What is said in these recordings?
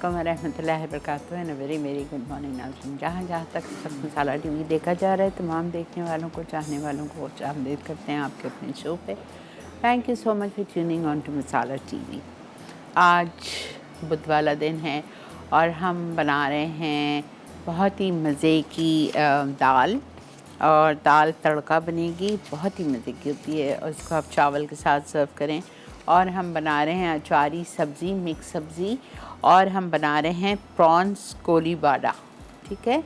अस्सलामुअलैकुम वरहमतुल्लाहि वबरकातुहू and very very good morning नाज़रीन। जहाँ तक सब मसाला टीवी देखा जा रहा है, तमाम देखने वालों को, चाहने वालों को खुशामदीद करते हैं आपके अपने शो पे। Thank you so much for tuning on to Masala TV. आज बुध वाला दिन है और हम बना रहे हैं बहुत ही मज़े की दाल, और दाल तड़का बनेगी, बहुत ही मज़े की होती है और इसको आप चावल के साथ सर्व करें। और हम बना रहे हैं अचारी सब्ज़ी, मिक्स सब्ज़ी, और हम बना रहे हैं प्रॉन्स कोली बाड़ा। ठीक है,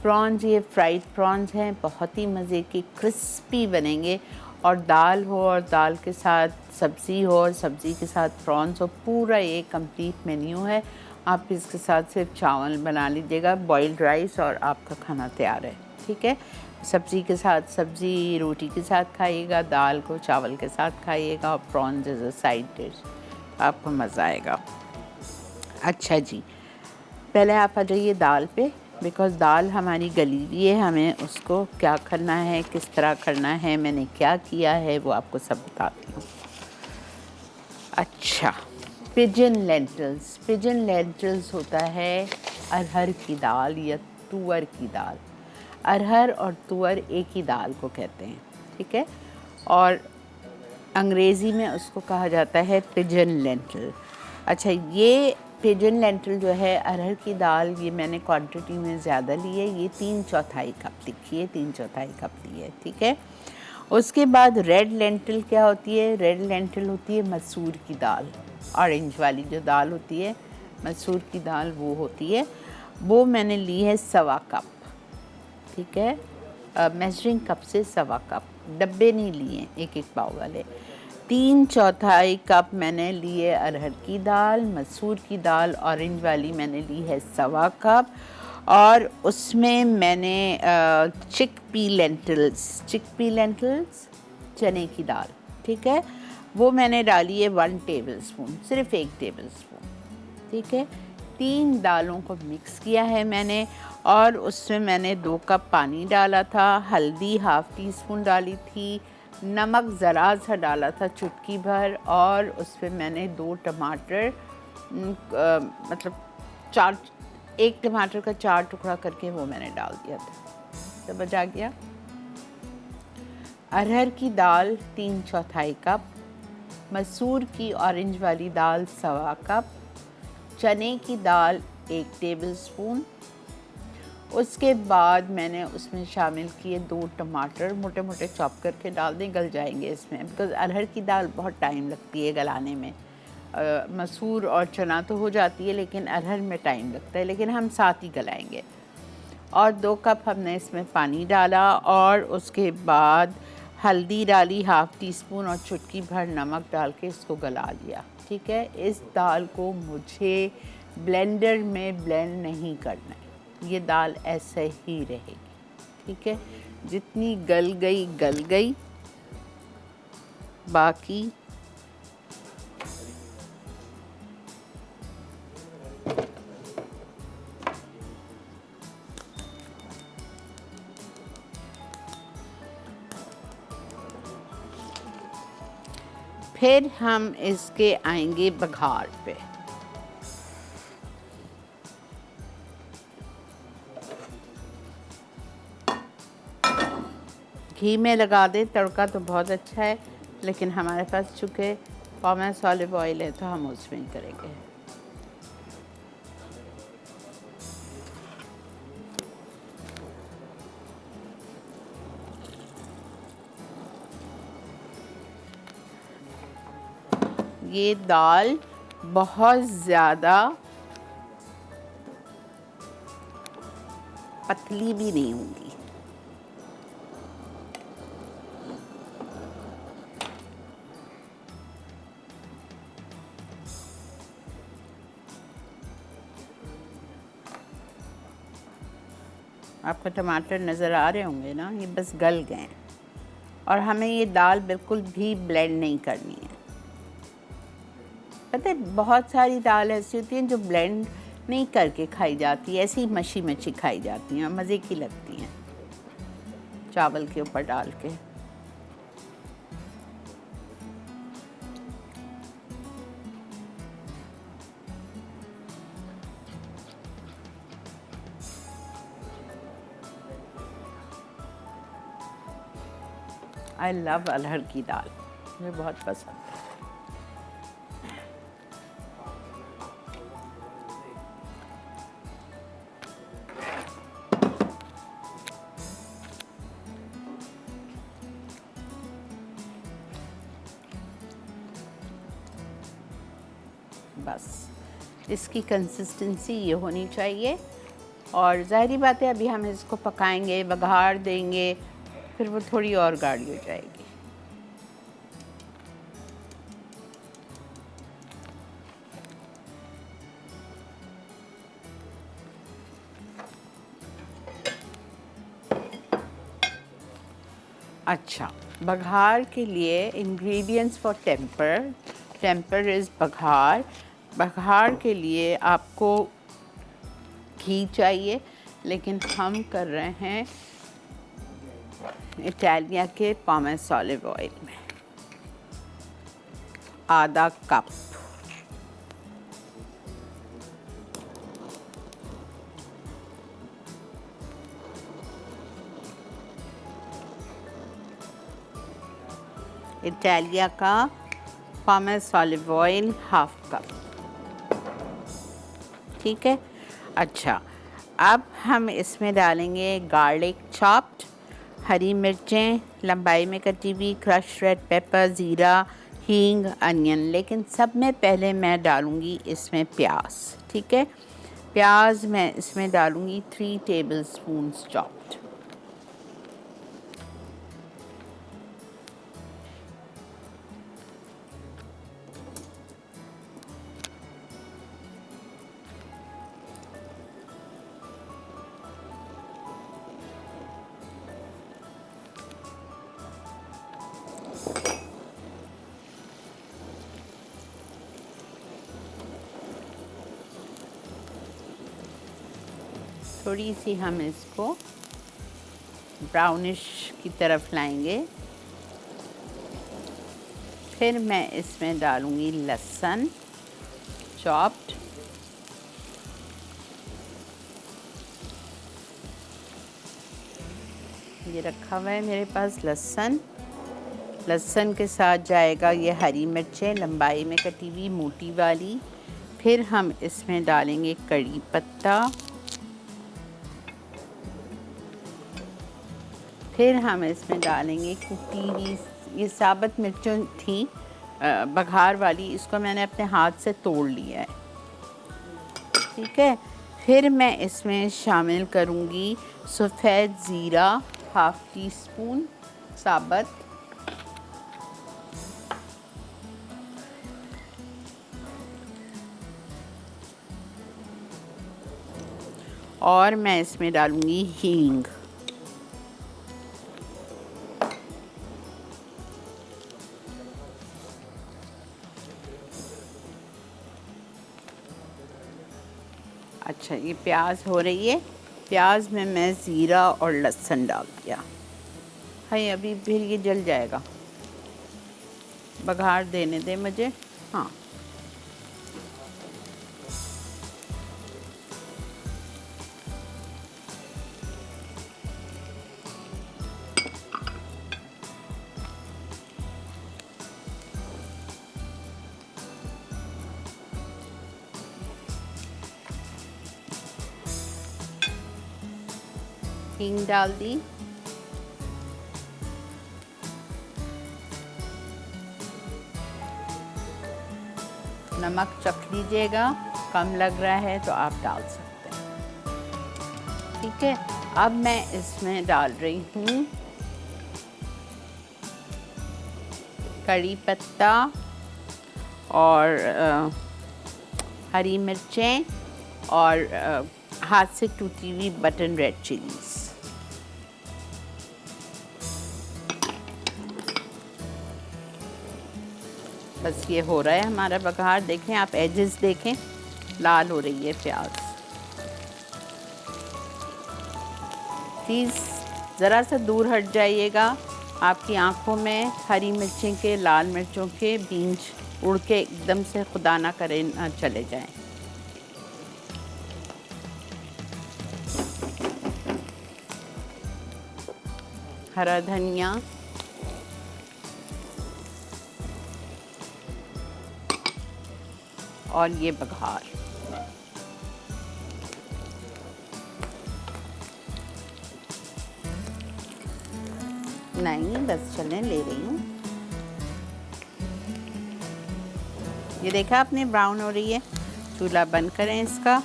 प्रॉन्स ये फ्राइड प्रॉन्स हैं, बहुत ही मज़े की क्रिस्पी बनेंगे। और दाल हो और दाल के साथ सब्ज़ी हो और सब्ज़ी के साथ प्रॉन्स हो, पूरा ये कंप्लीट मेन्यू है। आप इसके साथ सिर्फ चावल बना लीजिएगा, बॉइल्ड राइस, और आपका खाना तैयार है। ठीक है, सब्ज़ी के साथ सब्ज़ी, रोटी के साथ खाइएगा, दाल को चावल के साथ खाइएगा, और prawns as a side dish, आपको मज़ा आएगा। अच्छा जी, पहले आप आ जाइए दाल पे, बिकॉज़ दाल हमारी गली हुई है। हमें उसको क्या करना है, किस तरह करना है, मैंने क्या किया है, वो आपको सब बताती हूँ। अच्छा, पिजन लेंटिल्स। पिजन लेंटिल्स होता है अरहर की दाल या तुअर की दाल। अरहर और तुअर एक ही दाल को कहते हैं। ठीक है, और अंग्रेज़ी में उसको कहा जाता है पिजन लेंटिल। अच्छा, ये पिजन लेंटिल जो है अरहर की दाल, ये मैंने क्वांटिटी में ज़्यादा ली है। ये 3/4 कप लिखी है, 3/4 कप ली है। ठीक है, उसके बाद रेड लेंटिल क्या होती है? रेड लेंटिल होती है मसूर की दाल, ऑरेंज वाली जो दाल होती है मसूर की दाल, वो होती है। वो मैंने ली है 1.25 कप। ठीक है, मेजरिंग कप से 1.25 कप, डब्बे नहीं लिए, एक एक पाव वाले। 3/4 कप मैंने लिए अरहर की दाल। मसूर की दाल ऑरेंज वाली मैंने ली है 1.25 कप, और उसमें मैंने चिकपी लेंटिल्स, चने की दाल, ठीक है, वो मैंने डाली है 1 टेबलस्पून, सिर्फ 1 टेबलस्पून। ठीक है, 3 दालों को मिक्स किया है मैंने, और उसमें मैंने 2 कप पानी डाला था। हल्दी ½ टीस्पून डाली थी, नमक ज़रा सा डाला था, चुटकी भर, और उसमें मैंने 2 टमाटर, मतलब 1 टमाटर का 4 टुकड़ा करके वो मैंने डाल दिया था। समझ आ गया? अरहर की दाल 3/4 कप, मसूर की ऑरेंज वाली दाल 1.25 कप, चने की दाल 1 टेबलस्पून। उसके बाद मैंने उसमें शामिल किए 2 टमाटर, मोटे मोटे चॉप करके डाल दें, गल जाएंगे इसमें, बिकॉज़ अरहर की दाल बहुत टाइम लगती है गलाने में। मसूर और चना तो हो जाती है, लेकिन अरहर में टाइम लगता है, लेकिन हम साथ ही गलाएंगे। और 2 कप हमने इसमें पानी डाला, और उसके बाद हल्दी डाली ½ टीस्पून, और चुटकी भर नमक डाल के इसको गला लिया। ठीक है, इस दाल को मुझे ब्लेंडर में ब्लेंड नहीं करना है, ये दाल ऐसे ही रहेगी। ठीक है, जितनी गल गई, बाकी फिर हम इसके आएंगे बघार पे। घी में लगा दे तड़का तो बहुत अच्छा है, लेकिन हमारे पास चूँकि पॉमेस ऑलिव ऑयल है तो हम उसमें ही करेंगे। ये दाल बहुत ज़्यादा पतली भी नहीं होगी। आपको टमाटर नज़र आ रहे होंगे ना, ये बस गल गए हैं, और हमें ये दाल बिल्कुल भी ब्लेंड नहीं करनी है। पता है, बहुत सारी दाल ऐसी होती हैं जो ब्लेंड नहीं करके खाई जाती है, ऐसी ही मच्छी खाई जाती हैं, मज़े की लगती हैं चावल के ऊपर डाल के। आई लव अरहर की दाल, मुझे बहुत पसंद है। बस इसकी कंसिस्टेंसी ये होनी चाहिए। और ज़ाहिरी बात है अभी हम इसको पकाएंगे, बघार देंगे, फिर वो थोड़ी और गाढ़ी हो जाएगी। अच्छा, बघार के लिए ingredients for temper, temper is बघार। बघार के लिए आपको घी चाहिए, लेकिन हम कर रहे हैं इटालिया के पॉमेस ऑलिव ऑयल में आधा कप। इटालिया का पॉमेस ऑलिव ऑयल हाफ कप, ठीक है। अच्छा, अब हम इसमें डालेंगे गार्लिक चॉप्ड, हरी मिर्चें लंबाई में कटी हुई, क्रश रेड पेपर, ज़ीरा, हींग, अनियन। लेकिन सब में पहले मैं डालूँगी इसमें प्याज, ठीक है। प्याज मैं इसमें डालूँगी 3 टेबलस्पून्स चॉप्ड। थोड़ी सी हम इसको ब्राउनिश की तरफ लाएंगे। फिर मैं इसमें डालूँगी लहसुन चॉप्ड, ये रखा हुआ है मेरे पास लहसुन। लहसुन के साथ जाएगा ये हरी मिर्चें लंबाई में कटी हुई मोटी वाली। फिर हम इसमें डालेंगे कड़ी पत्ता। फिर हम इसमें डालेंगे कुटी हुई, ये साबुत मिर्चों थी बघार वाली, इसको मैंने अपने हाथ से तोड़ लिया है, ठीक है। फिर मैं इसमें शामिल करूँगी सफ़ेद ज़ीरा हाफ टी स्पून साबुत, और मैं इसमें डालूँगी हींग। अच्छा, ये प्याज हो रही है, प्याज में मैं ज़ीरा और लहसुन डाल दिया। हाय अभी फिर ये जल जाएगा, बघार देने दे मुझे। हाँ, हींग डाल दी। नमक चख लीजिएगा, कम लग रहा है तो आप डाल सकते हैं, ठीक है। अब मैं इसमें डाल रही हूँ कड़ी पत्ता और हरी मिर्चें और हाथ से टूटी हुई बटन रेड चिलीज़। बस ये हो रहा है हमारा बघार। देखें आप, एजेस देखें, लाल हो रही है प्याज। प्लीज़ ज़रा सा दूर हट जाइएगा, आपकी आंखों में हरी मिर्चें के, लाल मिर्चों के बीज उड़ के एकदम से खुदा ना करे ना चले जाएं। हरा धनिया, और ये बघार। नहीं बस चलने ले रही हूँ। ये देखा आपने ब्राउन हो रही है। चूल्हा बंद करें इसका।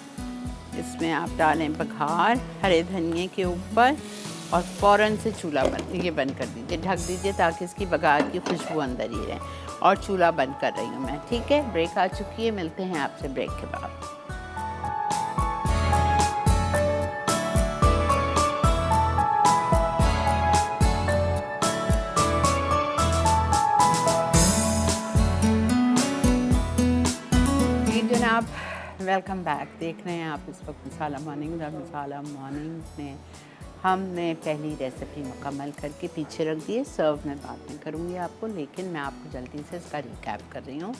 इसमें आप डालें बघार हरे धनिए के ऊपर और फ़ौरन से चूल्हा बंद कर दीजिए, ढक दीजिए ताकि इसकी बघार की खुशबू अंदर ही रहे। और चूल्हा बंद कर रही हूँ मैं, ठीक है। ब्रेक आ चुकी है, मिलते हैं आपसे ब्रेक के बाद। जनाब वेलकम बैक। देख रहे हैं आप इस वक्त मसाला मॉर्निंग। और मसाला मॉर्निंग में हमने पहली रेसिपी मुकम्मल करके पीछे रख दी है। सर्व मैं बाद में करूँगी आपको, लेकिन मैं आपको जल्दी से इसका रिकैप कर रही हूँ।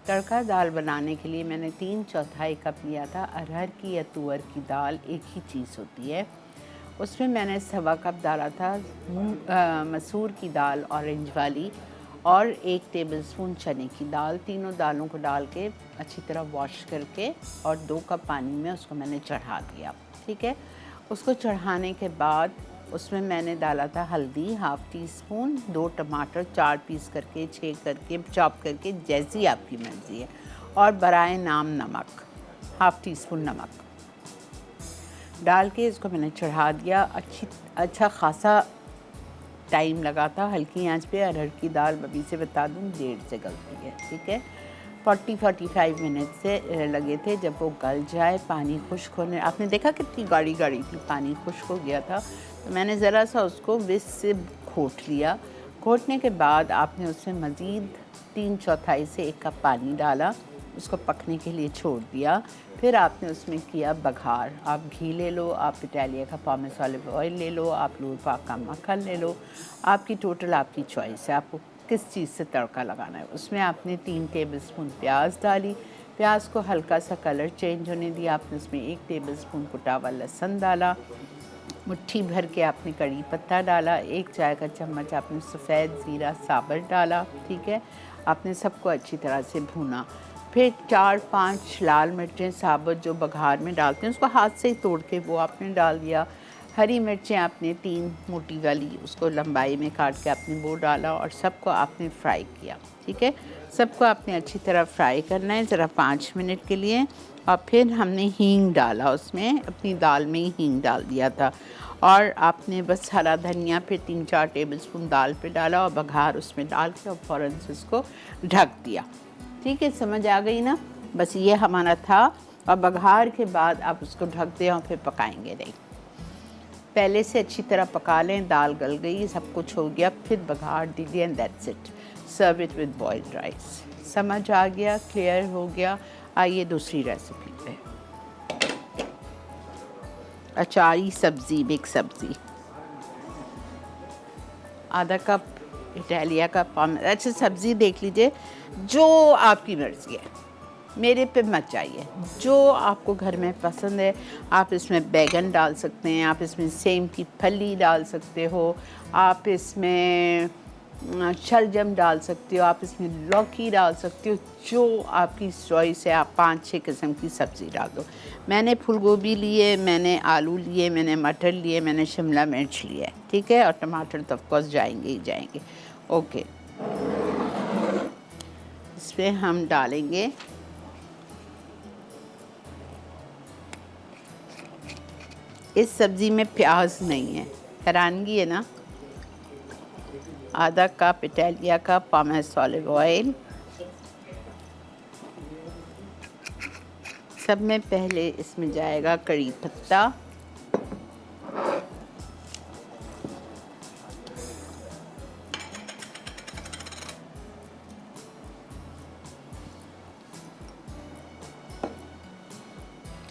तड़का दाल बनाने के लिए मैंने 3/4 कप लिया था अरहर की या तुअर की दाल, एक ही चीज़ होती है। उसमें मैंने 1.25 कप डाला था मसूर की दाल ऑरेंज वाली और 1 टेबलस्पून चने की दाल। तीनों दालों को डाल के अच्छी तरह वॉश करके और 2 कप पानी में उसको मैंने चढ़ा दिया, ठीक है। उसको चढ़ाने के बाद उसमें मैंने डाला था हल्दी 1/2 टीस्पून, 2 टमाटर 4 पीस करके 6 करके चॉप करके, जैसी आपकी मर्ज़ी है, और बराए नाम नमक 1/2 टीस्पून नमक डाल के इसको मैंने चढ़ा दिया। अच्छा खासा टाइम लगा था हल्की आंच पे। अरहर की दाल अभी से बता दूं देर से गलती है, ठीक है। 40-45 मिनट से लगे थे। जब वो गल जाए, पानी खुश्क होने, आपने देखा कितनी गाढ़ी गाढ़ी थी, पानी खुश्क हो गया था, तो मैंने ज़रा सा उसको विस्क से घोट लिया। घोटने के बाद आपने उसमें मज़ीद 3/4 से 1 कप पानी डाला, उसको पकने के लिए छोड़ दिया। फिर आपने उसमें किया बघार। आप घी ले लो, आप इटालिया का पामेस ऑलिव ऑयल ले लो, आप लूर पाक का मक्खन ले लो, आपकी टोटल आपकी चॉइस है, आपको किस चीज़ से तड़का लगाना है। उसमें आपने 3 टेबलस्पून प्याज डाली। प्याज को हल्का सा कलर चेंज होने दिया। आपने उसमें 1 टेबलस्पून कुटा हुआ लहसुन डाला। मुट्ठी भर के आपने कड़ी पत्ता डाला। 1 चाय का चम्मच आपने सफ़ेद ज़ीरा साबुत डाला, ठीक है। आपने सबको अच्छी तरह से भूना। फिर 4-5 लाल मिर्चें साबुत जो बघार में डालते हैं उसको हाथ से ही तोड़ के वो आपने डाल दिया। हरी मिर्चें आपने 3 मोटी वाली उसको लंबाई में काट के आपने वो डाला और सबको आपने फ्राई किया, ठीक है। सबको आपने अच्छी तरह फ्राई करना है ज़रा 5 मिनट के लिए। और फिर हमने हींग डाला, उसमें अपनी दाल में ही हींग डाल दिया था। और आपने बस हरा धनिया फिर 3-4 टेबलस्पून दाल पे डाला और बघार उसमें डाल के और फ़ौरन से उसको ढक दिया, ठीक है। समझ आ गई ना? बस ये हमारा था। और बघार के बाद आप उसको ढक दें और फिर पकाएंगे नहीं। पहले से अच्छी तरह पका लें। दाल गल गई, सब कुछ हो गया, फिर बघार दीजिए and that's it. Serve it with boiled rice. समझ आ गया? क्लियर हो गया? आइए दूसरी रेसिपी पे। अचारी सब्ज़ी, मिक्स सब्ज़ी, आधा कप इटालिया का पाम। अच्छा सब्ज़ी देख लीजिए जो आपकी मर्ज़ी है, मेरे पे मत चाहिए, जो आपको घर में पसंद है। आप इसमें बैगन डाल सकते हैं, आप इसमें सेम की फली डाल सकते हो, आप इसमें शलजम डाल सकते हो, आप इसमें लौकी डाल सकते हो, जो आपकी चॉइस है। आप 5-6 किस्म की सब्ज़ी डाल दो। मैंने फूल गोभी लिए, मैंने आलू लिए, मैंने मटर लिए, मैंने शिमला मिर्च लिए, ठीक है। और टमाटर तो ऑफकोर्स जाएंगे ही जाएंगे, ओके। इसमें हम डालेंगे इस सब्ज़ी में प्याज नहीं है, हैरानगी है ना। आधा कप इटालिया का पामेस ऑलिव ऑयल। सब में पहले इसमें जाएगा कड़ी पत्ता,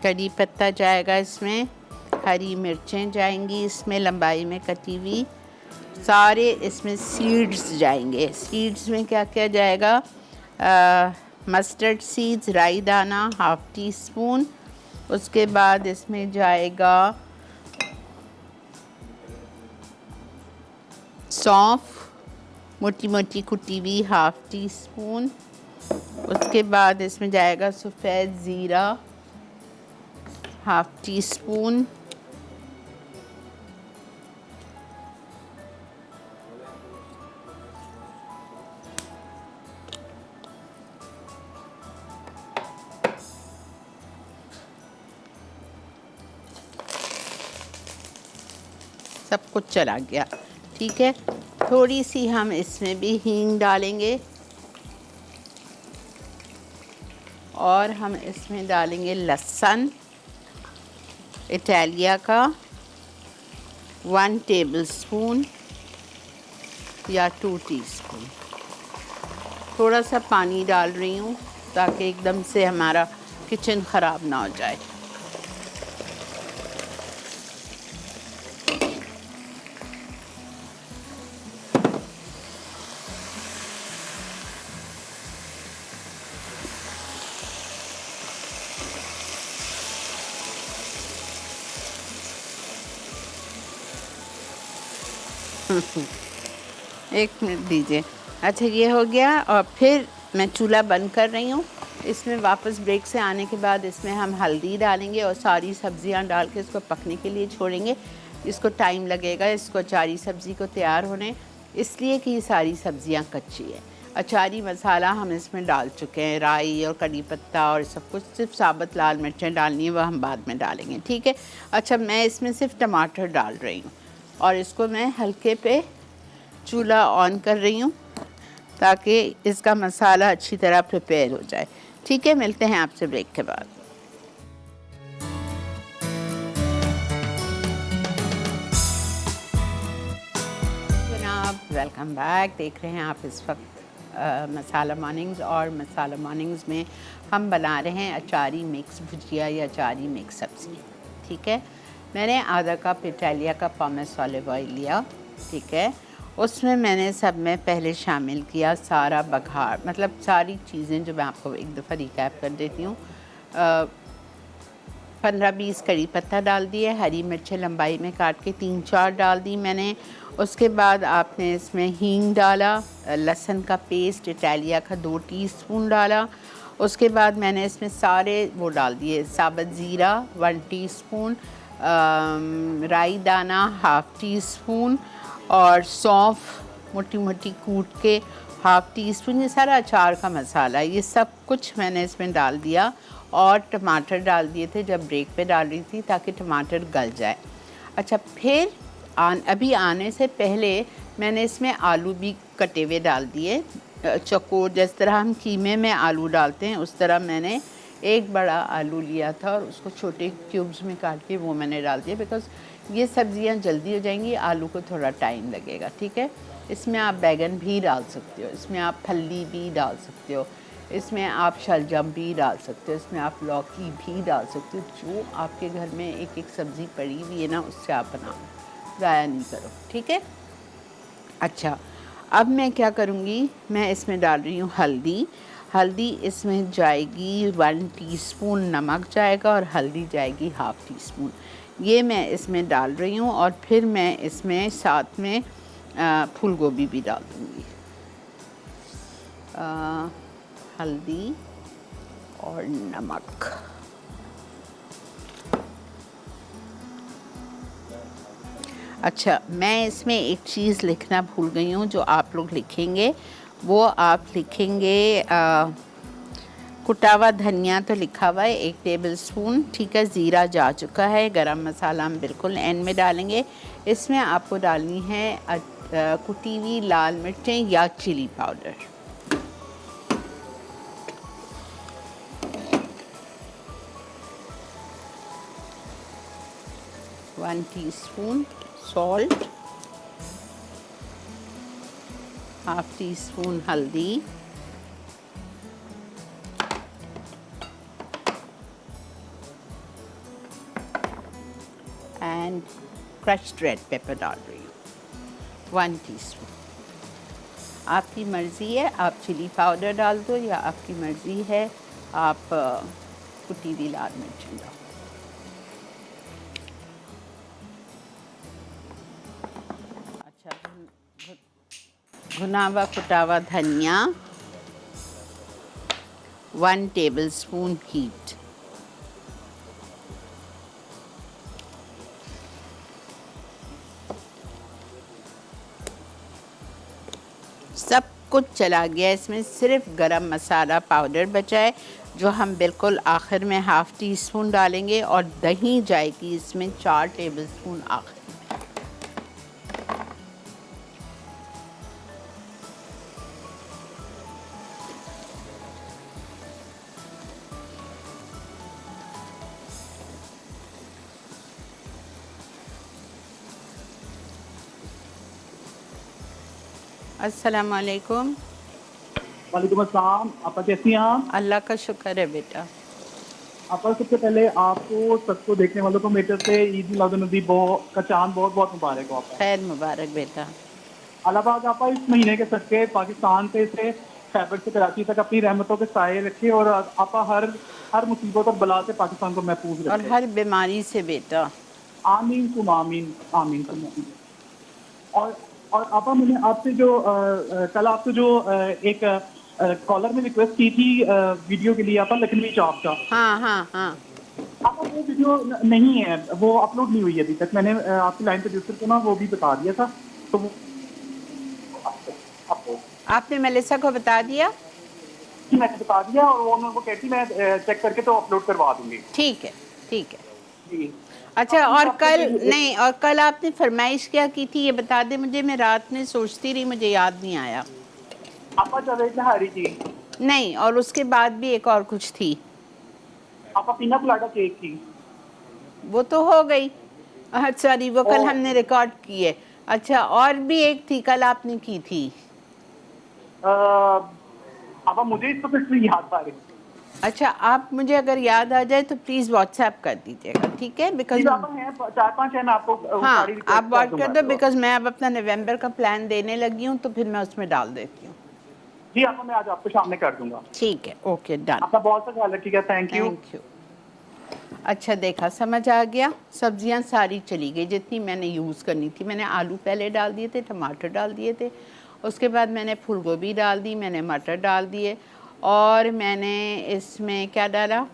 कड़ी पत्ता जाएगा इसमें, हरी मिर्चें जाएंगी इसमें लंबाई में कटी हुई, सारे इसमें सीड्स जाएंगे। सीड्स में क्या क्या जाएगा? मस्टर्ड सीड्स, राई दाना 1/2 टीस्पून। उसके बाद इसमें जाएगा सौंफ मोटी मोटी कुटी हुई 1/2 टीस्पून। उसके बाद इसमें जाएगा सफ़ेद ज़ीरा, हाफ टी स्पून, सब कुछ चला गया। ठीक है, थोड़ी सी हम इसमें भी हींग डालेंगे और हम इसमें डालेंगे लहसुन इटालिया का 1 टेबलस्पून या 2 टीस्पून। थोड़ा सा पानी डाल रही हूँ ताकि एकदम से हमारा किचन ख़राब ना हो जाए। एक मिनट दीजिए। अच्छा, ये हो गया और फिर मैं चूल्हा बंद कर रही हूँ। इसमें वापस ब्रेक से आने के बाद इसमें हम हल्दी डालेंगे और सारी सब्जियाँ डाल के इसको पकने के लिए छोड़ेंगे। इसको टाइम लगेगा इसको अचारी सब्ज़ी को तैयार होने, इसलिए कि ये सारी सब्जियाँ कच्ची है। अचारी मसाला हम इसमें डाल चुके हैं, राई और कड़ी पत्ता और सब कुछ। सिर्फ साबुत लाल मिर्चें डालनी है, वह हम बाद में डालेंगे। ठीक है। अच्छा, मैं इसमें सिर्फ टमाटर डाल रही हूँ और इसको मैं हल्के पे चूल्हा ऑन कर रही हूँ ताकि इसका मसाला अच्छी तरह प्रिपेयर हो जाए। ठीक है, मिलते हैं आपसे ब्रेक के बाद। जनाब, वेलकम बैक। देख रहे हैं आप इस वक्त मसाला मॉर्निंग्स, और मसाला मॉर्निंग्स में हम बना रहे हैं अचारी मिक्स भुजिया या अचारी मिक्स सब्ज़ी। ठीक है, मैंने आधा कप इटालिया का पॉमेस ऑलिव ऑयल लिया। ठीक है, उसमें मैंने सब में पहले शामिल किया सारा बघार, मतलब सारी चीज़ें जो मैं आपको एक दफ़ा रिकैप कर देती हूँ। 15-20 कड़ी पत्ता डाल दिए, हरी मिर्चें लंबाई में काट के 3-4 डाल दी मैंने। उसके बाद आपने इसमें हींग डाला, लहसुन का पेस्ट इटालिया का 2 टीस्पून डाला। उसके बाद मैंने इसमें सारे वो डाल दिए, साबुत ज़ीरा 1 टीस्पून, राई दाना हाफ़ टी स्पून और सौंफ मोटी मोटी कूट के हाफ़ टी स्पून। ये सारा अचार का मसाला, ये सब कुछ मैंने इसमें डाल दिया और टमाटर डाल दिए थे जब ब्रेक पे डाल रही थी ताकि टमाटर गल जाए। अच्छा, फिर अभी आने से पहले मैंने इसमें आलू भी कटे हुए डाल दिए, चौकोर, जिस तरह हम कीमे में आलू डालते हैं उस तरह मैंने एक बड़ा आलू लिया था और उसको छोटे क्यूब्स में काट के वो मैंने डाल दिया, बिकॉज़ ये सब्ज़ियाँ जल्दी हो जाएंगी, आलू को थोड़ा टाइम लगेगा। ठीक है, इसमें आप बैगन भी डाल सकते हो, इसमें आप फल्ली भी डाल सकते हो, इसमें आप शलजम भी डाल सकते हो, इसमें आप लौकी भी डाल सकते हो। जो आपके घर में एक एक सब्ज़ी पड़ी हुई है ना, उससे आप बनाओ, ज़ाया नहीं करो। ठीक है। अच्छा, अब मैं क्या करूँगी, मैं इसमें डाल रही हूँ हल्दी। हल्दी इसमें जाएगी 1 टीस्पून, नमक जाएगा और हल्दी जाएगी हाफ़ टी स्पून। ये मैं इसमें डाल रही हूँ और फिर मैं इसमें साथ में फूल गोभी भी डाल दूँगी। हल्दी और नमक। अच्छा, मैं इसमें एक चीज़ लिखना भूल गई हूँ, जो आप लोग लिखेंगे वो आप लिखेंगे कुटा हुआ धनिया तो लिखा हुआ है 1 टेबलस्पून। ठीक है, ज़ीरा जा चुका है, गरम मसाला हम बिल्कुल एंड में डालेंगे। इसमें आपको डालनी है कुटी हुई लाल मिर्चें या chilli powder. One teaspoon salt, half teaspoon हल्दी, एंड क्रश्ड रेड पेपर डाल रही हूँ 1 टीस्पून। आपकी मर्ज़ी है, आप चिली पाउडर डाल दो या आपकी मर्ज़ी है आप कुटी हुई लाल मिर्च डाल। अच्छा, भुना हुआ कुटा हुआ धनिया, 1 टेबलस्पून हीट। सब कुछ चला गया, इसमें सिर्फ गरम मसाला पाउडर बचा है जो हम बिल्कुल आखिर में हाफ़ टी स्पून डालेंगे, और दही जाएगी इसमें 4 टेबलस्पून आखिर। अस्सलाम वालेकुम। वालेकुम अस्सलाम। आपा कैसी हैं आप? अल्लाह का शुक्र है बेटा। आपा सबसे पहले आपको सबको देखने वालों को मेरे से ईद मिलादुन्नबी का चांद बहुत बहुत मुबारक हो आपका। खैर मुबारक बेटा। अल्लाह पाक आपा इस महीने के सदके पाकिस्तान से खैबर से कराची तक अपनी रहमतों के साए रखे, और आपा हर मुसीबत और बला से पाकिस्तान को महफूज और रखे। हर बीमारी से बेटा। आमीन तुम आमीन, आमीन तुम आमीन। और और आपा मैंने आपसे जो कल आपको जो एक कॉलर ने रिक्वेस्ट की थी वीडियो के लिए, आपा लखनवी चॉप का। हाँ हाँ हाँ। आपका वो वीडियो नहीं है, वो अपलोड नहीं हुई है अभी तक। मैंने आपकी लाइन प्रोड्यूसर को ना वो भी बता दिया था, तो वो आपको आपने मेलिसा को बता दिया? मैंने बता दिया, और वो उनको कहती मैं चेक करके तो अपलोड करवा दूंगी। ठीक है, ठीक है। जी। अच्छा, आपकी और आपसे कल एक- नहीं, और कल आपने फरमाइश क्या की थी ये बता दे मुझे, मैं रात में सोचती रही, मुझे याद नहीं आया। आपा जावेद लहारी की, नहीं, और उसके बाद भी एक और कुछ थी। आपा पीना कोलाडा केक की। वो तो हो गई। सॉरी, वो कल और हमने रिकॉर्ड की है। अच्छा, और भी एक थी कल आपने की थी। आपा मुझे इस वक्त तो याद आ रही। अच्छा, आप मुझे अगर याद आ जाए तो प्लीज़ व्हाट्सएप कर दीजिएगा, ठीक है? जी बिकॉज आपा हैं 4-5 हैं, मैं आपको हाँ, सारी आप रिक्वेस्ट कर व्हाट कर दूंगा दो, तो। बिकॉज मैं अब अपना नवंबर का प्लान देने लगी हूँ, तो फिर मैं उसमें डाल देती हूँ। जी आपा मैं आज आपको शाम में कर दूंगा। ठीक है, ओके, डन। आपका बहुत सा ख्याल रखिएगा। Thank you. Thank you. अच्छा, देखा, समझ आ गया। सब्जियां सारी चली गई जितनी मैंने यूज़ करनी थी। मैंने आलू पहले डाल दिए थे, टमाटर डाल दिए थे, उसके बाद मैंने फूल गोभी डाल दी, मैंने मटर डाल दिए, और मैंने इसमें क्या डाला,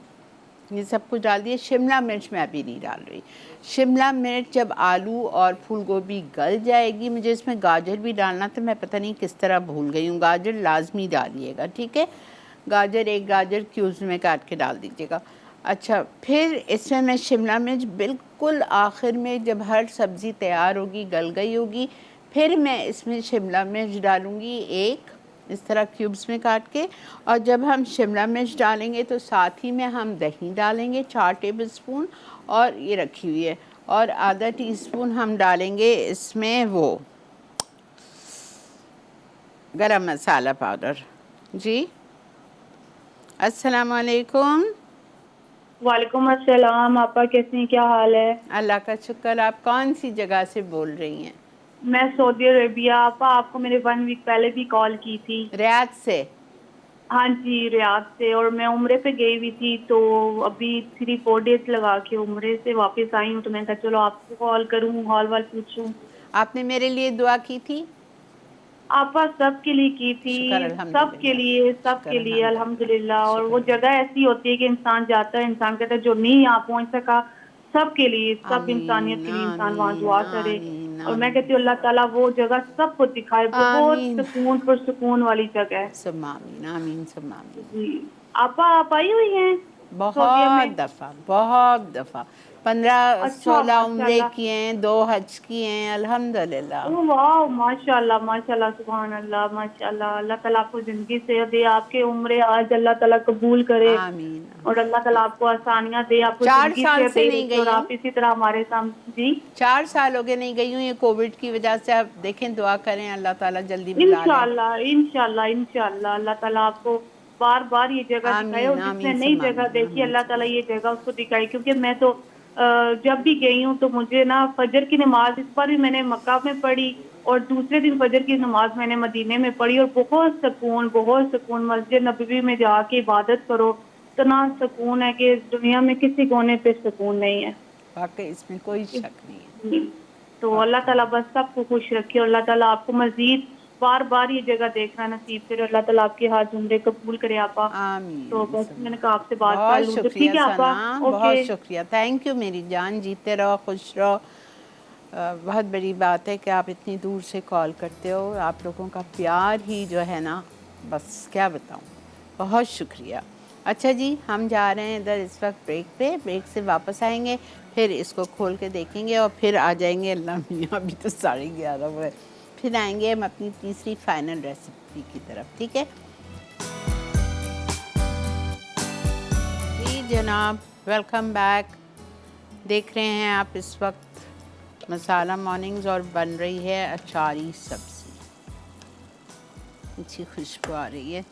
ये सब कुछ डाल दिए। शिमला मिर्च मैं अभी नहीं डाल रही। शिमला मिर्च जब आलू और फूल गोभी गल जाएगी, मुझे इसमें गाजर भी डालना था, मैं पता नहीं किस तरह भूल गई हूँ। गाजर लाजमी डालिएगा, ठीक है? गाजर, एक गाजर क्यूब्स में काट के डाल दीजिएगा। अच्छा, फिर इसमें मैं शिमला मिर्च बिल्कुल आखिर में, जब हर सब्ज़ी तैयार होगी, गल गई होगी, फिर मैं इसमें शिमला मिर्च डालूँगी, एक इस तरह क्यूब्स में काट के। और जब हम शिमला मिर्च डालेंगे तो साथ ही में हम दही डालेंगे 4 टेबलस्पून, और ये रखी हुई है, और आधा टीस्पून हम डालेंगे इसमें वो गरम मसाला पाउडर। जी, अस्सलाम वालेकुम। वालेकुम अस्सलाम। आपा कैसी हैं, क्या हाल है? अल्लाह का शुक्र। आप कौन सी जगह से बोल रही हैं? मैं सऊदी अरेबिया। आपा आपको मैंने 1 वीक पहले भी कॉल की थी। रियाद से? हाँ जी, रियाद से। और मैं उम्रे पे गई हुई थी, तो अभी 3-4 डेज लगा के उम्रे से वापस आई हूँ, तो मैं कहा चलो आपको कॉल करूँ, हाल वाल पूछूँ। आपने मेरे लिए दुआ की थी? आपा सबके लिए की थी, शुक्र अल्हम्दुलिल्लाह, शुक्र सबके लिए अल्हम्दुलिल्लाह, अल्हम्दुलिल्लाह। और वो शुक्र। जगह ऐसी होती है कि इंसान जाता है, इंसान कहता है जो नहीं यहाँ पहुँच सका, सबके लिए, सब इंसानियत आमीन के लिए इंसान वहाँ आमीन दुआ करे। आमीन और मैं कहती आमीन हूँ अल्लाह ताला वो जगह सबको दिखाए, बहुत आमीन। सुकून पर सुकून वाली जगह है। सुम्मा आमीन, आमीन सुम्मा आमीन। जी। आपा आप आई हुई हैं सऊदीया बहुत में? दफ़ा, बहुत दफ़ा, 15 अच्छा, 16 उम्रे माशाल्लाह। किए हैं, 2 हज किए हैं, अल्हम्दुलिल्लाह। ओह वाह, माशाल्लाह माशाल्लाह, सुभान अल्लाह, माशाल्लाह। अल्लाह ताला आपको जिंदगी सेहत दे, आपके उम्रे आज अल्लाह ताला कबूल करे, आमीन। और अल्लाह ताला आपको आसानियां दे, आपको 4 जिंदगी साल सेहत से दे नहीं रखे, और गई हूँ। आप इसी तरह हमारे सामने। जी 4 साल हो गए नहीं गई हूँ, ये कोविड की वजह से। आप देखें, दुआ करें अल्लाह ताला जल्दी बुला ले। इंशाल्लाह इंशाल्लाह इंशाल्लाह अल्लाह ताला आपको बार बार ये जगह दिखाए, आमीन और जिसने आमीन नई सुम्मा जगह आमीन देखी आमीन अल्लाह ताला सुम्मा। ये जगह उसको दिखाई। क्योंकि मैं तो जब भी गई हूँ तो मुझे ना फजर की नमाज इस बार भी मैंने मक्का में पढ़ी, और दूसरे दिन फजर की नमाज मैंने मदीने में पढ़ी, और बहुत सुकून मस्जिद नबवी में जाके इबादत करो, इतना सुकून है कि दुनिया में किसी कोने पे सुकून नहीं है। वाकई इसमें कोई शक नहीं है। तो अल्लाह ताला बस सबको खुश रखे, और अल्लाह ताला आपको मजीद बार बार ये जगह देखना नसीब करे। अल्लाह ताला आपके हाथ उम्रे कबूल करे आपा। आमीन। तो बस मैंने कहा आपसे बात कर बहुत लूँ। तो शुक्रिया ठीक है आपा, सना, ओके। बहुत शुक्रिया, थैंक यू मेरी जान, जीते रहो, खुश रहो। बहुत बड़ी बात है कि आप इतनी दूर से कॉल करते हो। आप लोगों का प्यार ही जो है ना, बस क्या बताऊँ, बहुत शुक्रिया। अच्छा जी, हम जा रहे हैं इधर इस वक्त ब्रेक पे। ब्रेक से वापस आएंगे, फिर इसको खोल के देखेंगे और फिर आ जाएंगे। अल्लाह मियाँ, अभी तो 11:30 हुए। फिर आएंगे हम अपनी तीसरी फाइनल रेसिपी की तरफ, ठीक है जी जनाब, वेलकम बैक। देख रहे हैं आप इस वक्त मसाला मॉर्निंग्स और बन रही है अचारी सब्ज़ी। अच्छी खुशबू आ रही है।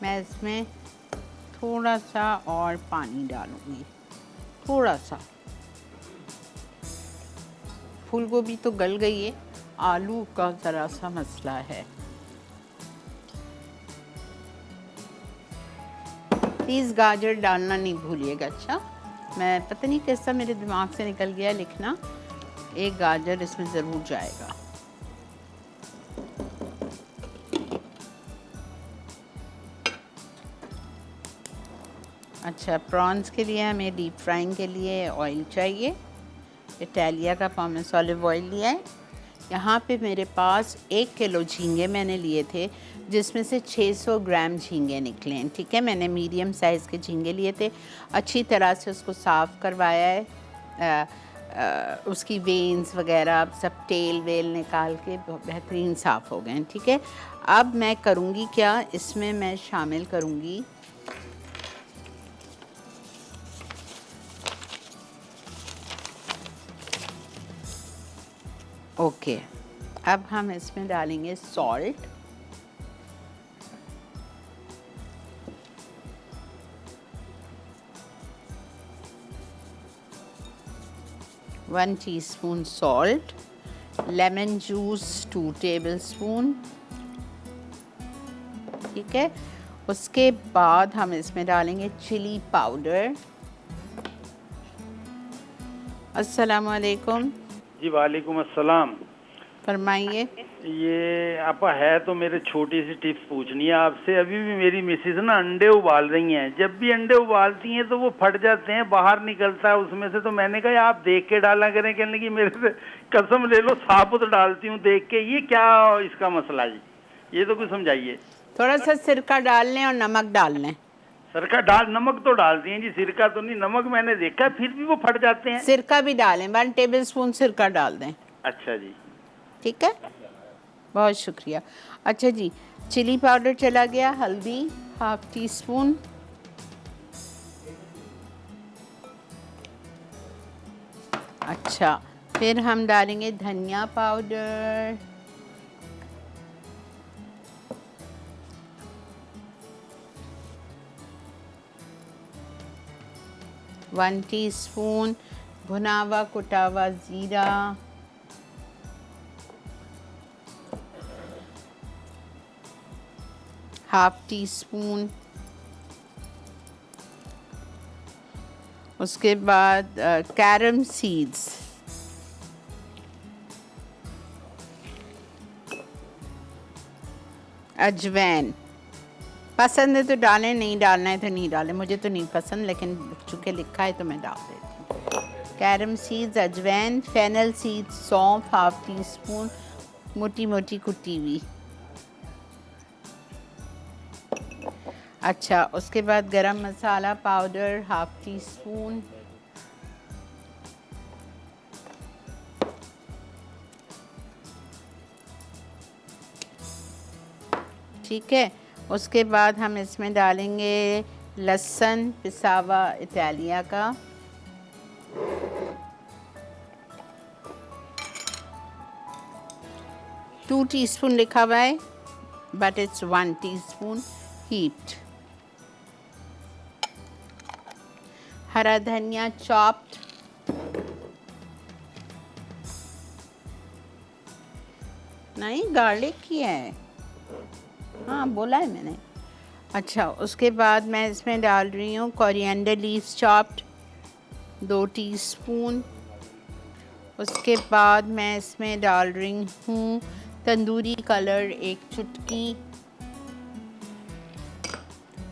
मैं इसमें थोड़ा सा और पानी डालूंगी, थोड़ा सा। फूल गोभी तो गल गई है, आलू का ज़रा सा मसला है। प्लीज़ गाजर डालना नहीं भूलिएगा। अच्छा, मैं पता नहीं कैसा मेरे दिमाग से निकल गया लिखना, एक गाजर इसमें ज़रूर जाएगा। अच्छा, प्रॉन्स के लिए हमें डीप फ्राइंग के लिए ऑयल चाहिए। इटालिया का पॉमेस ऑलिव ऑयल लिया है। यहाँ पे मेरे पास 1 किलो झींगे मैंने लिए थे, जिसमें से 600 ग्राम झींगे निकले हैं, ठीक है। मैंने मीडियम साइज़ के झींगे लिए थे, अच्छी तरह से उसको साफ़ करवाया है। उसकी वेन्स वगैरह सब टेल वेल निकाल के बेहतरीन साफ़ हो गए हैं, ठीक है। अब मैं करूँगी क्या, इसमें मैं शामिल करूँगी ओके। अब हम इसमें डालेंगे salt, one teaspoon salt, lemon juice 2 tablespoon, ठीक है। उसके बाद हम इसमें डालेंगे चिली पाउडर। अस्सलाम वालेकुम। जी वालेकुम अस्सलाम। फरमाइए। ये आपा है तो मेरे छोटी सी टिप्स पूछनी है आपसे। अभी भी मेरी मिसेज ना अंडे उबाल रही हैं, जब भी अंडे उबालती हैं तो वो फट जाते हैं, बाहर निकलता है उसमें से। तो मैंने कहा आप देख के डाला करें, कहने की मेरे से कसम ले लो साबुत डालती हूँ देख के। ये क्या इसका मसला जी, ये तो कुछ समझाइए। थोड़ा सा सिरका डाल लें और नमक डाल लें। सिरका नमक तो डालती हैं जी, सिरका तो नहीं, नमक मैंने देखा, फिर भी वो फट जाते हैं। सिरका भी डालें, 1 टेबलस्पून सिरका डाल दें। अच्छा जी, ठीक है, बहुत शुक्रिया। अच्छा जी, चिली पाउडर चला गया, हल्दी 1/2 टीस्पून, अच्छा। फिर हम डालेंगे धनिया पाउडर, वन टीस्पून, भुना हुआ कुटा हुआ ज़ीरा, हाफ टी स्पून। उसके बाद कैरम सीड्स, अजवैन। पसंद है तो डालें, नहीं डालना है तो नहीं डालें, मुझे तो नहीं पसंद, लेकिन चूँकि लिखा है तो मैं डाल देती हूँ। कैरम सीड्स, अजवैन, फेनल सीड्स, सौंफ 1/2 टीस्पून, मोटी मोटी कुटी हुई। अच्छा, उसके बाद गरम मसाला पाउडर 1/2 टीस्पून, ठीक है। उसके बाद हम इसमें डालेंगे लहसुन पिसा हुआ इटालिया का, टू टीस्पून लिखा हुआ है बट इट्स 1 टीस्पून हीप्ड। हरा धनिया चॉप्ड, नहीं गार्लिक किया है, हाँ बोला है मैंने। अच्छा, उसके बाद मैं इसमें डाल रही हूँ कोरिएंडर लीव्स चॉप्ड, 2 टीस्पून। उसके बाद मैं इसमें डाल रही हूँ तंदूरी कलर 1 चुटकी।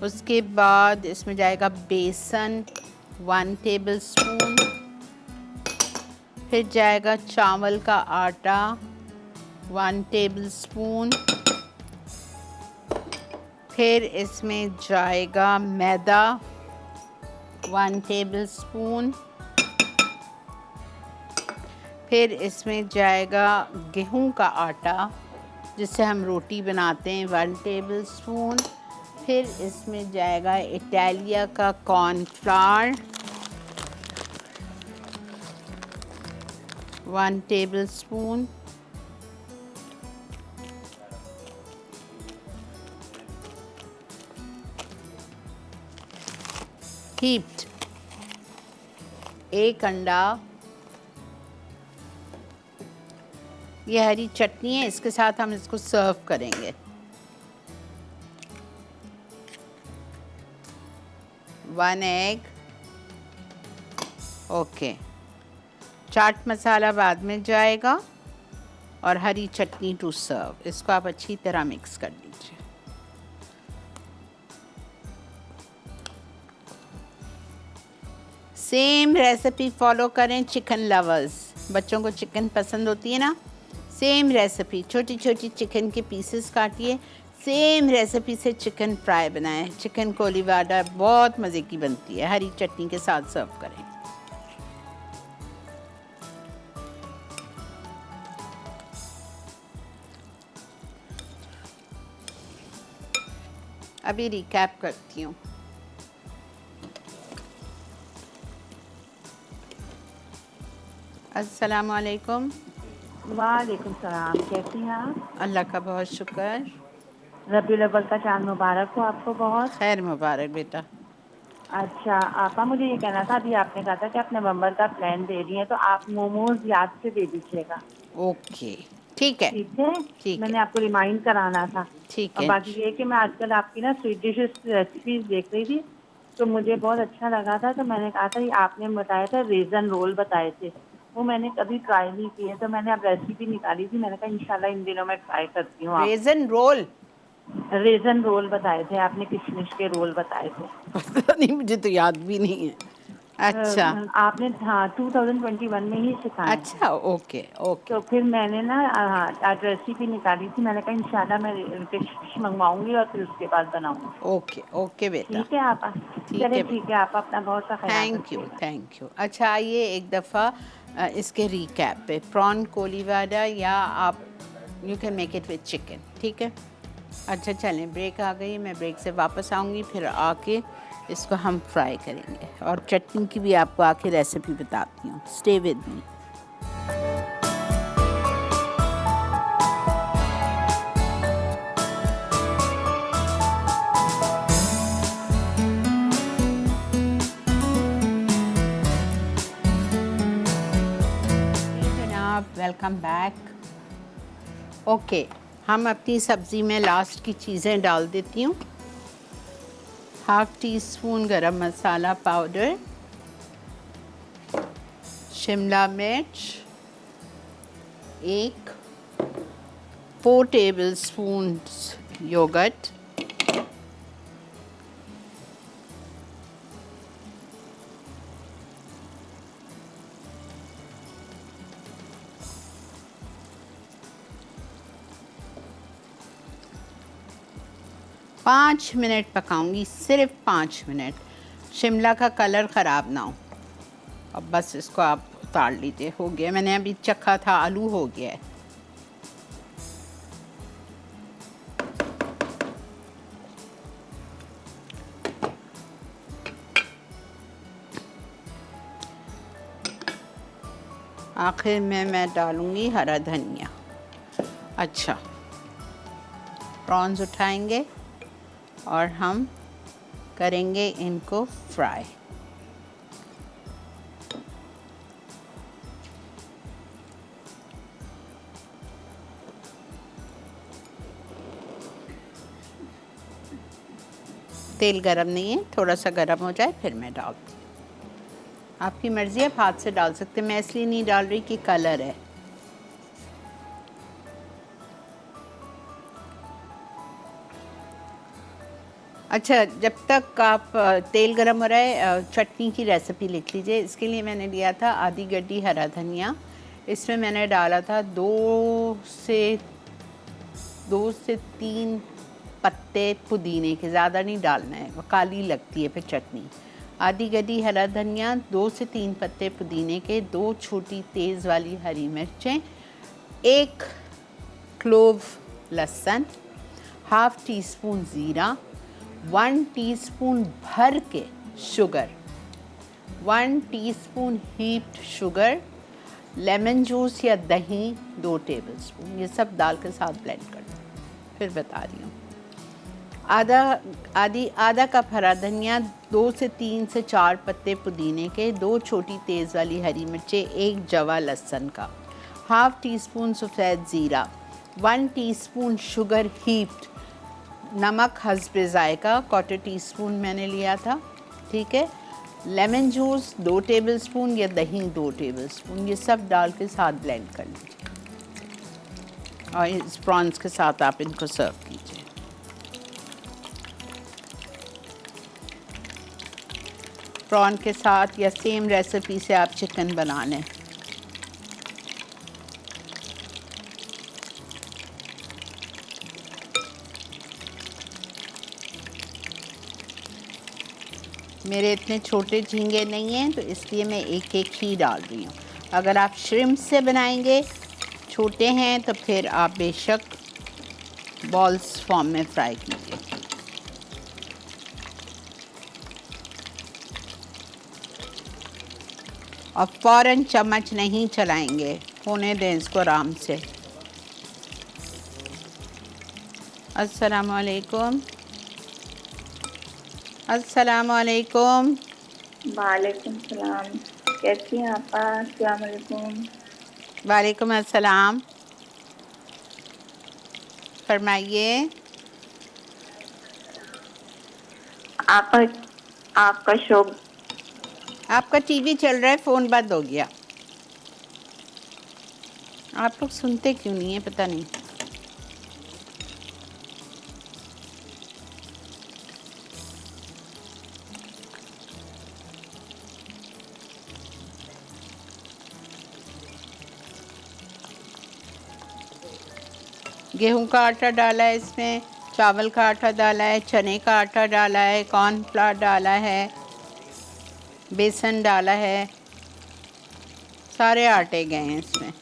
उसके बाद इसमें जाएगा बेसन 1 टेबलस्पून। फिर जाएगा चावल का आटा 1 टेबलस्पून। फिर इसमें जाएगा मैदा 1 टेबलस्पून। फिर इसमें जाएगा गेहूं का आटा जिससे हम रोटी बनाते हैं 1 टेबलस्पून। फिर इसमें जाएगा इटालिया का कॉर्नफ्लावर 1 टेबलस्पून। हीप्ड 1 अंडा। ये हरी चटनी है, इसके साथ हम इसको सर्व करेंगे। 1 एग। ओके, चाट मसाला बाद में जाएगा और हरी चटनी टू सर्व। इसको आप अच्छी तरह मिक्स कर लीजिए। सेम रेसिपी फॉलो करें चिकन लवर्स। बच्चों को चिकन पसंद होती है ना, सेम रेसिपी। छोटी छोटी चिकन के पीसेस काटिए, सेम रेसिपी से चिकन फ्राई बनाएं। चिकन कोलीवाडा बहुत मज़े की बनती है, हरी चटनी के साथ सर्व करें। अभी रिकैप करती हूँ। अस्सलाम वालेकुम। वालेकुम सलाम, कैसी हैं आप? अल्लाह का बहुत शुक्र। रबीउल अव्वल का चांद मुबारक हो आपको बहुत। खैर मुबारक बेटा। अच्छा आपा, मुझे ये कहना था, अभी आपने कहा था कि आप नवंबर का प्लान दे रही हैं, तो आप मोमोज याद से दे दीजिएगा। ओके ठीक है। ठीक है, ठीक मैंने है। आपको रिमाइंड कराना था। ठीक और है। बाकी ये कि मैं आजकल आपकी ना स्वीट डिशेस रेसिपीज देख रही थी, तो मुझे बहुत अच्छा लगा था, तो मैंने कहा था ये आपने बताया था रेजन रोल बताए थे, वो मैंने कभी ट्राई नहीं किए, तो मैंने अब रेसिपी निकाली थी। मैंने कहा इंशाल्लाह इन दिनों मैं ट्राई करती हूँ। Raisin role? रेजन रोल बताए थे आपने, किशमिश के रोल बताए थे। पता नहीं, मुझे तो याद भी नहीं है। अच्छा आपने हाँ 2021 में ही सिखाया। अच्छा, ओके ओके। तो फिर मैंने ना आज रेसिपी निकाली थी, मैंने कहा इंशाल्लाह मैं डिश मंगवाऊंगी और फिर उसके बाद बनाऊंगी। ओके ओके बेटा। ठीक है आप? चले ठीक है, आप अपना बहुत सा ख्याल थैंक यू रखिएगा। Thank you. अच्छा आइए एक दफ़ा इसके रिकैप पे। प्रॉन कोलीवाडा या आप you can make it with chicken, ठीक है? अच्छा चलें, ब्रेक आ गई, मैं ब्रेक से वापस आऊँगी, फिर आके इसको हम फ्राई करेंगे और चटनी की भी आपको आके रेसिपी बताती हूँ। Stay with me. Welcome back. Okay, हम अपनी सब्ज़ी में लास्ट की चीज़ें डाल देती हूँ। 1/2 टीस्पून गरम मसाला पाउडर, शिमला मिर्च 1, 4 टेबलस्पून योगर्ट, पाँच मिनट पकाऊंगी, सिर्फ 5 मिनट। शिमला का कलर ख़राब ना हो। अब बस इसको आप उतार लीजिए। हो गया, मैंने अभी चखा था, आलू हो गया है। आखिर में मैं डालूंगी हरा धनिया। अच्छा, प्रॉन्स उठाएंगे और हम करेंगे इनको फ्राई। तेल गरम नहीं है, थोड़ा सा गरम हो जाए फिर मैं डालती हूँ। आपकी मर्ज़ी है, आप हाथ से डाल सकते हैं, मैं इसलिए नहीं डाल रही कि कलर है। अच्छा, जब तक आप तेल गरम हो रहा है, चटनी की रेसिपी लिख लीजिए। इसके लिए मैंने लिया था आधी गड्डी हरा धनिया, इसमें मैंने डाला था 2 से 3 पत्ते पुदीने के, ज़्यादा नहीं डालना है, वो काली लगती है फिर चटनी। आधी गड्डी हरा धनिया, 2 से 3 पत्ते पुदीने के, 2 छोटी तेज़ वाली हरी मिर्चें, 1 क्लोव लहसुन, हाफ़ टी स्पून ज़ीरा, 1 टीस्पून भर के sugar, 1 teaspoon heaped sugar, lemon juice या दही 2 टेबलस्पून, ये सब डाल के साथ ब्लेंड कर दो। फिर बता रही हूँ। आधा कप हरा धनिया, 2 से 3 से 4 पत्ते पुदीने के, 2 छोटी तेज़ वाली हरी मिर्चें, 1 जवा लहसुन का, हाफ़ टी स्पून सफ़ेद ज़ीरा, 1 टीस्पून शुगर हीप्ड, नमक हस्ब ज़ायका 1/4 टीस्पून मैंने लिया था, ठीक है। लेमन जूस 2 टेबलस्पून या दही 2 टेबलस्पून, ये सब डाल के साथ ब्लेंड कर लीजिए और इस प्रॉन्स के साथ आप इनको सर्व कीजिए। प्रॉन के साथ या सेम रेसिपी से आप चिकन बना लें। मेरे इतने छोटे झींगे नहीं हैं तो इसलिए मैं एक ही डाल रही हूँ। अगर आप श्रिम्प से बनाएंगे, छोटे हैं, तो फिर आप बेशक बॉल्स फॉर्म में फ्राई कीजिए। और फ़ौरन चम्मच नहीं चलाएंगे, होने दें इसको आराम से। अस्सलाम वालेकुम। अस्सलाम वालेकुम। वालेकुम सलाम। कैसी हैं आपा? अस्सलाम वालेकुम। वालेकुम अस्सलाम। फरमाइए। आपका शो। आपका टीवी चल रहा है, फ़ोन बंद हो गया। आप लोग सुनते क्यों नहीं है, पता नहीं। गेहूं का आटा डाला है इसमें, चावल का आटा डाला है, चने का आटा डाला है, कॉर्नफ्लावर डाला है, बेसन डाला है, सारे आटे गए हैं इसमें।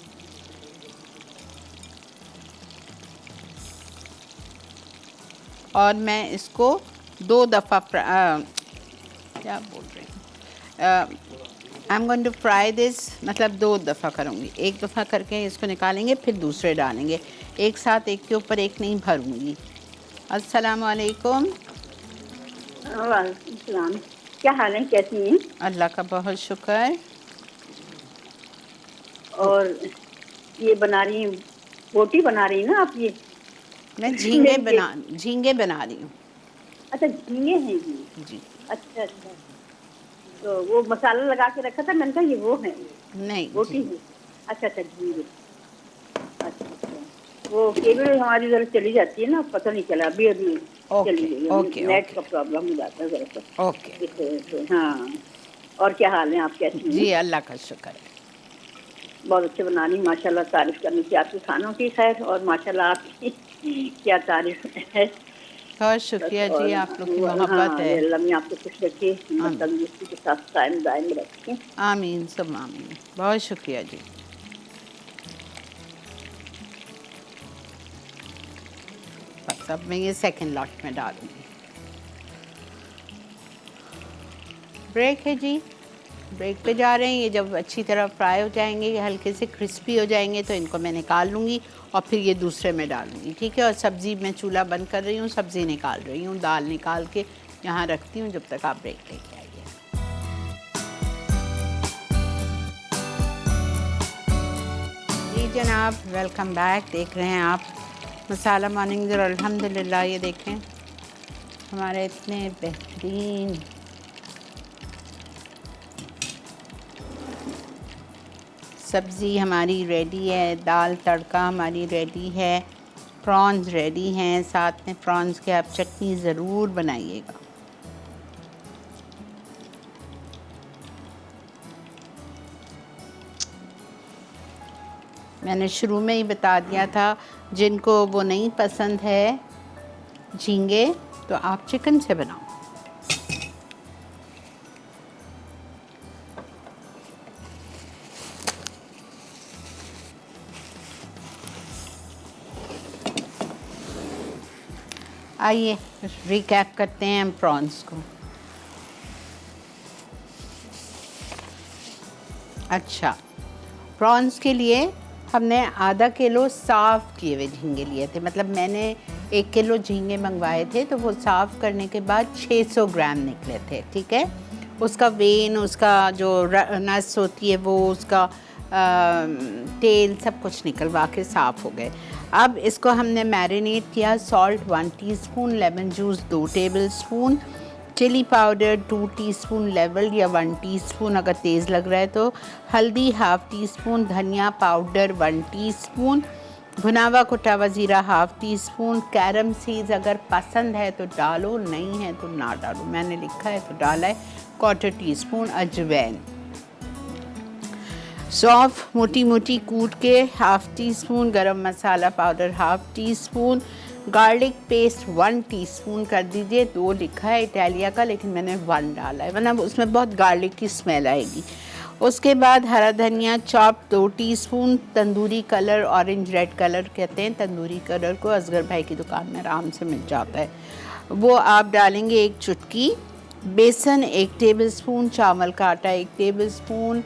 और मैं इसको 2 दफ़ा क्या बोल रही हूँ, I am going to fry this, मतलब 2 दफ़ा करूँगी। 1 दफ़ा करके इसको निकालेंगे, फिर दूसरे डालेंगे, एक साथ एक के ऊपर एक नहीं भरूँगी। अस्सलाम वालेकुम। वालेकुम सलाम। क्या हाल है, कैसी हैं? अल्लाह का बहुत शुक्र। और ये बना रही हैं, रोटी बना रही हैं ना आप? ये मैं झींगे बना रही हूँ। अच्छा, झींगे हैं ये? जी। अच्छा अच्छा। तो वो मसाला लगा के रखा था, मैंने कहा ये वो है नहीं, रोटी है। अच्छा अच्छा, झींगे। अच्छा अच्छा। वो केबल हमारी जरा चली जाती है ना, पता नहीं चला, अभी चली गई। ओके, नेट का प्रॉब्लम हो जाता है जरा सा। ओके। इस वजह से। हाँ, और क्या हाल है, आप कैसी हैं? जी, अल्लाह का शुक्र है। बहुत अच्छे बना रही, माशाल्लाह। तारीफ करनी चाहिए आपके खानों की, खैर, और माशाल्लाह आपकी क्या तारीफ है। बहुत शुक्रिया जी, आप लोग की मोहब्बत हाँ, है। अल्लाह में आपको खुश रखे, तंदुरुस्ती के साथ कायम दायम रखें। आमीन सब आमीन। बहुत शुक्रिया जी। बस अब मैं ये सेकंड लॉट में डालूंगी। ब्रेक है जी, ब्रेक पे जा रहे हैं। ये जब अच्छी तरह फ्राई हो जाएंगे, ये हल्के से क्रिस्पी हो जाएंगे, तो इनको मैं निकाल लूँगी और फिर ये दूसरे में डालूँगी, ठीक है। और सब्ज़ी मैं चूल्हा बंद कर रही हूँ, सब्ज़ी निकाल रही हूँ, दाल निकाल के यहाँ रखती हूँ जब तक आप ब्रेक लेके आइए। जी जनाब, वेलकम बैक। देख रहे हैं आप मसाला मॉर्निंग। और अल्हम्दुलिल्लाह ये देखें हमारे इतने बेहतरीन सब्ज़ी हमारी रेडी है, दाल तड़का हमारी रेडी है, प्रॉन्स रेडी हैं। साथ में प्रॉन्स के आप चटनी ज़रूर बनाइएगा। मैंने शुरू में ही बता दिया था, जिनको वो नहीं पसंद है झींगे, तो आप चिकन से बनाओ। आइए रिकैप करते हैं हम प्रॉन्स को। अच्छा, प्रॉन्स के लिए हमने आधा किलो साफ़ किए हुए झींगे लिए थे। मतलब मैंने 1 किलो झींगे मंगवाए थे, तो वो साफ़ करने के बाद 600 ग्राम निकले थे। ठीक है, उसका वेन, उसका जो नस होती है वो, उसका तेल सब कुछ निकलवा के साफ़ हो गए। अब इसको हमने मैरिनेट किया। Salt 1 teaspoon, lemon juice 2 tablespoon, chilli powder 2 teaspoon level या 1 टीस्पून अगर तेज़ लग रहा है तो, हल्दी 1/2 टीस्पून, धनिया पाउडर 1 टीस्पून, भुना हुआ कुटा हुआ ज़ीरा 1/2 टीस्पून, कैरम सीड्स अगर पसंद है तो डालो, नहीं है तो ना डालो। मैंने लिखा है तो डाला है। 1/4 टीस्पून अजवैन, सौंफ मोटी मोटी कूट के 1/2 teaspoon, garam masala powder 1/2 teaspoon, garlic paste 1 teaspoon कर दीजिए। 2 लिखा है इटालिया का, लेकिन मैंने 1 डाला है, वरना उसमें बहुत गार्लिक की स्मेल आएगी। उसके बाद हरा धनिया chop 2 teaspoon, tandoori colour, orange red colour कहते हैं तंदूरी कलर को, असगर भाई की दुकान में आराम से मिल जाता है, वो आप डालेंगे 1 चुटकी। बेसन 1 टेबलस्पून, चावल का आटा 1 टेबलस्पून,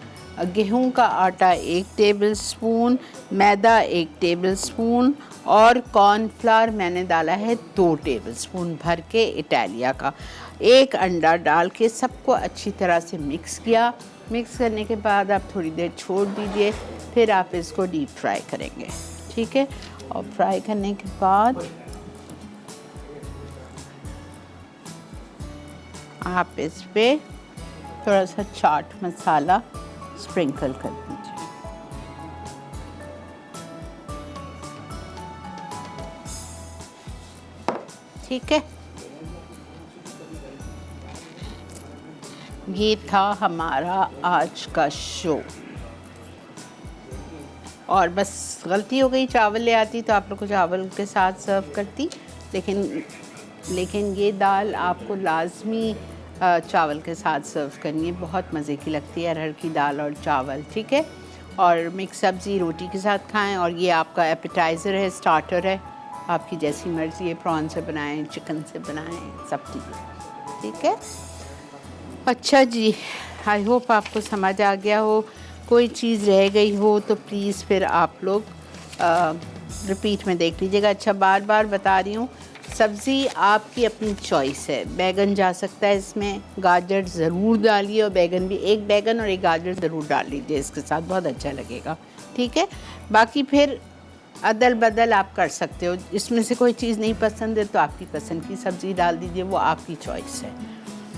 गेहूं का आटा 1 टेबलस्पून, मैदा 1 टेबलस्पून और कॉर्नफ्लावर मैंने डाला है 2 टेबलस्पून भर के इटालिया का। 1 अंडा डाल के सबको अच्छी तरह से मिक्स किया। मिक्स करने के बाद आप थोड़ी देर छोड़ दीजिए, फिर आप इसको डीप फ्राई करेंगे। ठीक है, और फ्राई करने के बाद आप इस पे थोड़ा सा चाट मसाला स्प्रिंकल कर दीजिए। ठीक है, ये था हमारा आज का शो। और बस गलती हो गई, चावल ले आती तो आप लोग को चावल के साथ सर्व करती, लेकिन ये दाल आपको लाजमी चावल के साथ सर्व करनी है। बहुत मज़े की लगती है अरहर की दाल और चावल। ठीक है, और मिक्स सब्ज़ी रोटी के साथ खाएं। और ये आपका एपेटाइज़र है, स्टार्टर है, आपकी जैसी मर्ज़ी है, प्रॉन से बनाएं, चिकन से बनाएं, सब चीज़ें। ठीक है, अच्छा जी, आई होप आपको समझ आ गया हो। कोई चीज़ रह गई हो तो प्लीज़ फिर आप लोग रिपीट में देख लीजिएगा। अच्छा, बार बार बता रही हूँ, सब्ज़ी आपकी अपनी चॉइस है। बैगन जा सकता है इसमें, गाजर ज़रूर डालिए, और बैगन भी 1 बैगन और 1 गाजर ज़रूर डाल लीजिए इसके साथ, बहुत अच्छा लगेगा। ठीक है, बाकी फिर अदल बदल आप कर सकते हो। इसमें से कोई चीज़ नहीं पसंद है तो आपकी पसंद की सब्ज़ी डाल दीजिए, वो आपकी चॉइस है,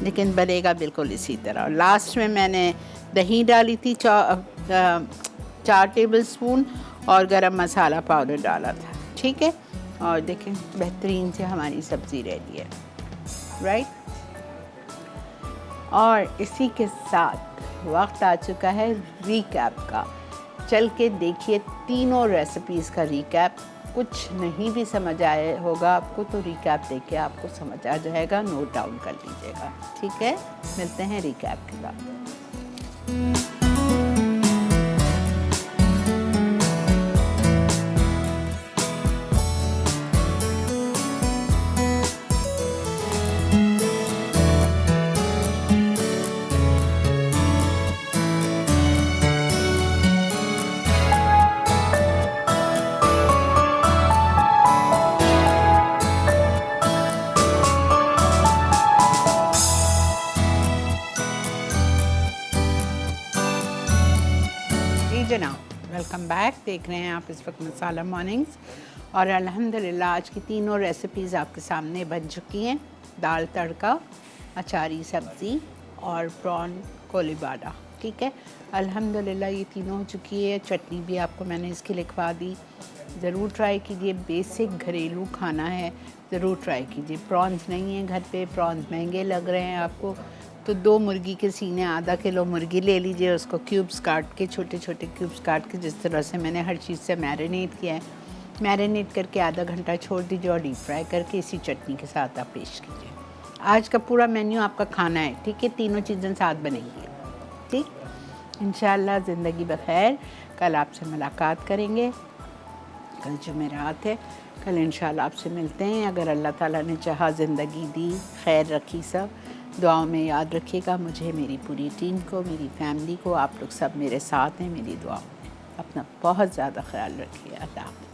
लेकिन बनेगा बिल्कुल इसी तरह। और लास्ट में मैंने दही डाली थी 4 टेबलस्पून और गरम मसाला पाउडर डाला था। ठीक है, और देखें बेहतरीन से हमारी सब्ज़ी रेडी है, राइट। और इसी के साथ वक्त आ चुका है रिकैप का। चल के देखिए तीनों रेसिपीज़ का रिकैप। कुछ नहीं भी समझ आए होगा आपको तो रिकैप देख के आपको समझ आ जाएगा, नोट डाउन कर लीजिएगा। ठीक है, मिलते हैं रिकैप के बाद। जनाब, वेलकम बैक। देख रहे हैं आप इस वक्त मसाला मॉर्निंग्स, और अल्हम्दुलिल्लाह आज की तीनों रेसिपीज़ आपके सामने बन चुकी हैं। दाल तड़का, अचारी सब्ज़ी और प्रॉन कोलीबाड़ा। ठीक है। अल्हम्दुलिल्लाह ये तीनों हो चुकी है। चटनी भी आपको मैंने इसकी लिखवा दी, ज़रूर ट्राई कीजिए। बेसिक घरेलू खाना है, ज़रूर ट्राई कीजिए। प्रॉन्स नहीं है घर पे, प्रॉन्स महंगे लग रहे हैं आपको, तो 2 मुर्गी के सीने, आधा किलो मुर्गी ले लीजिए, उसको क्यूब्स काट के, छोटे छोटे क्यूब्स काट के, जिस तरह से मैंने हर चीज़ से मैरिनेट किया है, मैरिनेट करके आधा घंटा छोड़ दीजिए और डीप फ्राई करके इसी चटनी के साथ आप पेश कीजिए। आज का पूरा मेन्यू आपका खाना है, ठीक है। तीनों चीज़ें साथ बनेंगी, ठीक। इंशाअल्लाह ज़िंदगी बखैर। कल आपसे मुलाकात करेंगे, कल जुमेरात है, कल इंशाअल्लाह आपसे मिलते हैं। अगर अल्लाह ताला ने चाहा, ज़िंदगी दी, खैर रखी, सब दुआओं में याद रखिएगा मुझे, मेरी पूरी टीम को, मेरी फैमिली को। आप लोग सब मेरे साथ हैं मेरी दुआओं में। अपना बहुत ज़्यादा ख्याल रखिए। अल्लाह हाफ़िज़।